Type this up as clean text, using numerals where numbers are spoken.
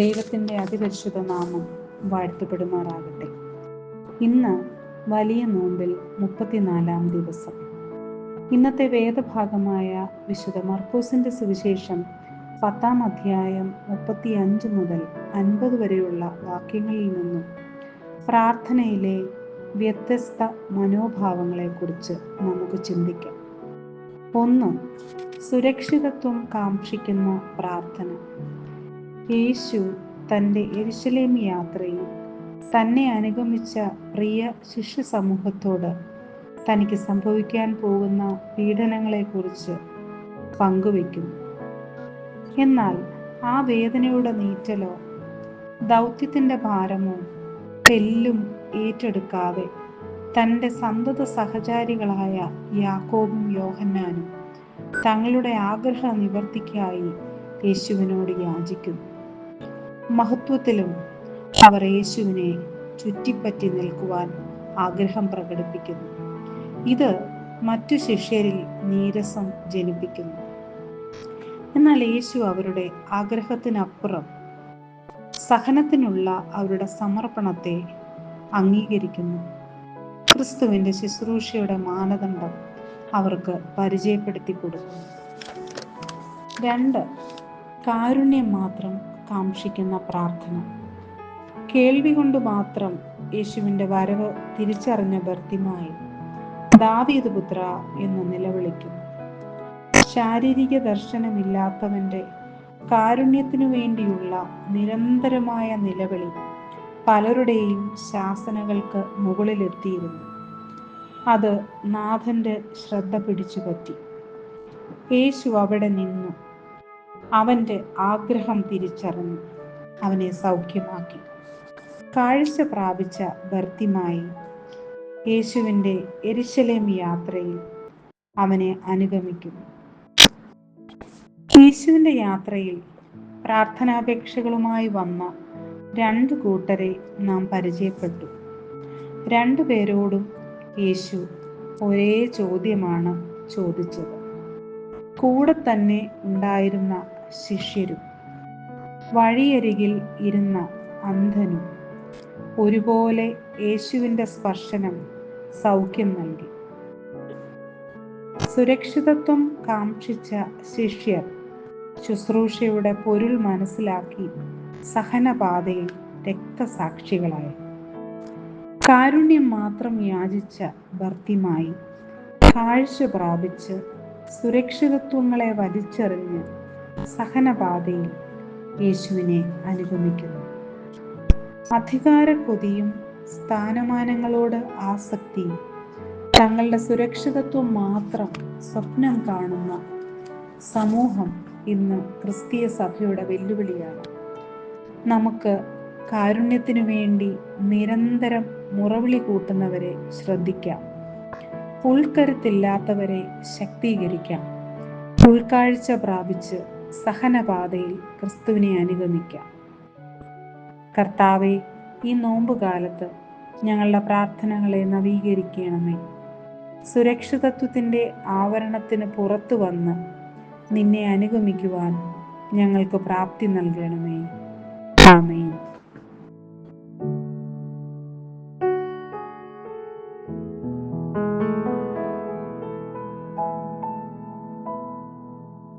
ദൈവത്തിൻ്റെ അതിപരിശുദ്ധ നാമം വാഴ്ത്തപ്പെടുമാറാകട്ടെ. ഇന്ന് വലിയ നോമ്പിൽ 34-ാം ദിവസം. ഇന്നത്തെ വേദഭാഗമായ വിശുദ്ധ മർക്കോസിൻ്റെ സുവിശേഷം 10-ാം അധ്യായം 35 മുതൽ 50 വരെയുള്ള വാക്യങ്ങളിൽ നിന്നും പ്രാർത്ഥനയിലെ വ്യത്യസ്ത മനോഭാവങ്ങളെക്കുറിച്ച് നമുക്ക് ചിന്തിക്കാം. 1. സുരക്ഷിതത്വം കാംക്ഷിക്കുന്ന പ്രാർത്ഥന. യേശു തൻ്റെ യെരുശലേം യാത്രയിൽ തന്നെ അനുഗമിച്ച പ്രിയ ശിഷ്യ സമൂഹത്തോട് തനിക്ക് സംഭവിക്കാൻ പോകുന്ന പീഡനങ്ങളെക്കുറിച്ച് പങ്കുവയ്ക്കുന്നു. എന്നാൽ ആ വേദനയുടെ നീറ്റലോ ദൗത്യത്തിൻ്റെ ഭാരമോ തെല്ലും ഏറ്റെടുക്കാതെ തൻ്റെ സന്തത സഹചാരികളായ യാക്കോബും യോഹന്നാനും തങ്ങളുടെ ആഗ്രഹ നിവർത്തിക്കായി യേശുവിനോട് യാചിക്കുന്നു. മഹത്വത്തിലും അവർ യേശുവിനെ ചുറ്റിപ്പറ്റി നിൽക്കുവാൻ ആഗ്രഹം പ്രകടിപ്പിക്കുന്നു. ഇത് മറ്റു ശിഷ്യരിൽ നീരസം ജനിപ്പിക്കുന്നു. എന്നാൽ യേശു അവരുടെ ആഗ്രഹത്തിനപ്പുറം സഹനത്തിനുള്ള അവരുടെ സമർപ്പണത്തെ അംഗീകരിക്കുന്നു. ക്രിസ്തുവിൻ്റെ ശുശ്രൂഷയുടെ മാനദണ്ഡം അവർക്ക് പരിചയപ്പെടുത്തി കൊടുക്കുന്നു. 2. കാരുണ്യം മാത്രം കാംക്ഷിക്കുന്ന പ്രാർത്ഥന. കേൾവി കൊണ്ട് മാത്രം യേശുവിൻ്റെ വരവ് തിരിച്ചറിഞ്ഞ ബർത്തിമായി ദാവീദ് പുത്ര എന്ന് നിലവിളിക്കുന്നു. ശാരീരിക ദർശനമില്ലാത്തവൻ്റെ കാരുണ്യത്തിനു വേണ്ടിയുള്ള നിരന്തരമായ നിലവിളി പലരുടെയും ശാസനകൾക്ക് മുകളിലെത്തിയിരുന്നു. അത് നാഥൻ്റെ ശ്രദ്ധ പിടിച്ചുപറ്റി. യേശു അവിടെ നിന്നു. അവൻ്റെ ആഗ്രഹം തിരിച്ചറിഞ്ഞു. അവനെ സൗഖ്യമാക്കി. കാഴ്ച പ്രാപിച്ച ബർത്തിമായി യേശുവിൻ്റെ യെരുശലേം യാത്രയിൽ അവനെ അനുഗമിക്കുന്നു. യേശുവിൻ്റെ യാത്രയിൽ പ്രാർത്ഥനാപേക്ഷകളുമായി വന്ന 2 കൂട്ടരെ നാം പരിചയപ്പെട്ടു. 2 പേരോടും യേശു ഒരേ ചോദ്യമാണ് ചോദിച്ചത്. കൂടെ തന്നെ ഉണ്ടായിരുന്ന ശിഷ്യരും വഴിയരികിൽ ഇരുന്ന അന്ധനും ഒരുപോലെ യേശുവിൻ്റെ സ്പർശനം സൗഖ്യം നൽകി. സുരക്ഷിതത്വം കാംക്ഷിച്ച ശിഷ്യർ ശുശ്രൂഷയുടെ പൊരുൾ മനസ്സിലാക്കി സഹനപാതയിൽ രക്തസാക്ഷികളായി. കാരുണ്യം മാത്രം യാചിച്ച ബർത്തിമായി കാഴ്ച പ്രാപിച്ച് സുരക്ഷിതത്വങ്ങളെ വലിച്ചെറിഞ്ഞ് സഹനപാതയിൽ യേശുവിനെ അനുഗമിക്കുന്നു. അധികാരക്കൊതിയും സ്ഥാനമാനങ്ങളോട് ആസക്തിയും തങ്ങളുടെ സുരക്ഷിതത്വം മാത്രം സ്വപ്നം കാണുന്ന സമൂഹം ഇന്ന് ക്രിസ്തീയ സഭയുടെ വെല്ലുവിളിയാണ്. നമുക്ക് കാരുണ്യത്തിനു വേണ്ടി നിരന്തരം മുറവിളി കൂട്ടുന്നവരെ ശ്രദ്ധിക്കാം. ഉൾക്കരുത്തില്ലാത്തവരെ ശക്തീകരിക്കാം. ഉൾക്കാഴ്ച പ്രാപിച്ച് സഹനപാതയിൽ ക്രിസ്തുവിനെ അനുഗമിക്കാം. കർത്താവേ, ഈ നോമ്പുകാലത്ത് ഞങ്ങളുടെ പ്രാർത്ഥനകളെ നവീകരിക്കണമേ. സുരക്ഷിതത്വത്തിൻ്റെ ആവരണത്തിന് പുറത്തു വന്ന് നിന്നെ അനുഗമിക്കുവാൻ ഞങ്ങൾക്ക് പ്രാപ്തി നൽകണമേ. ആമേൻ.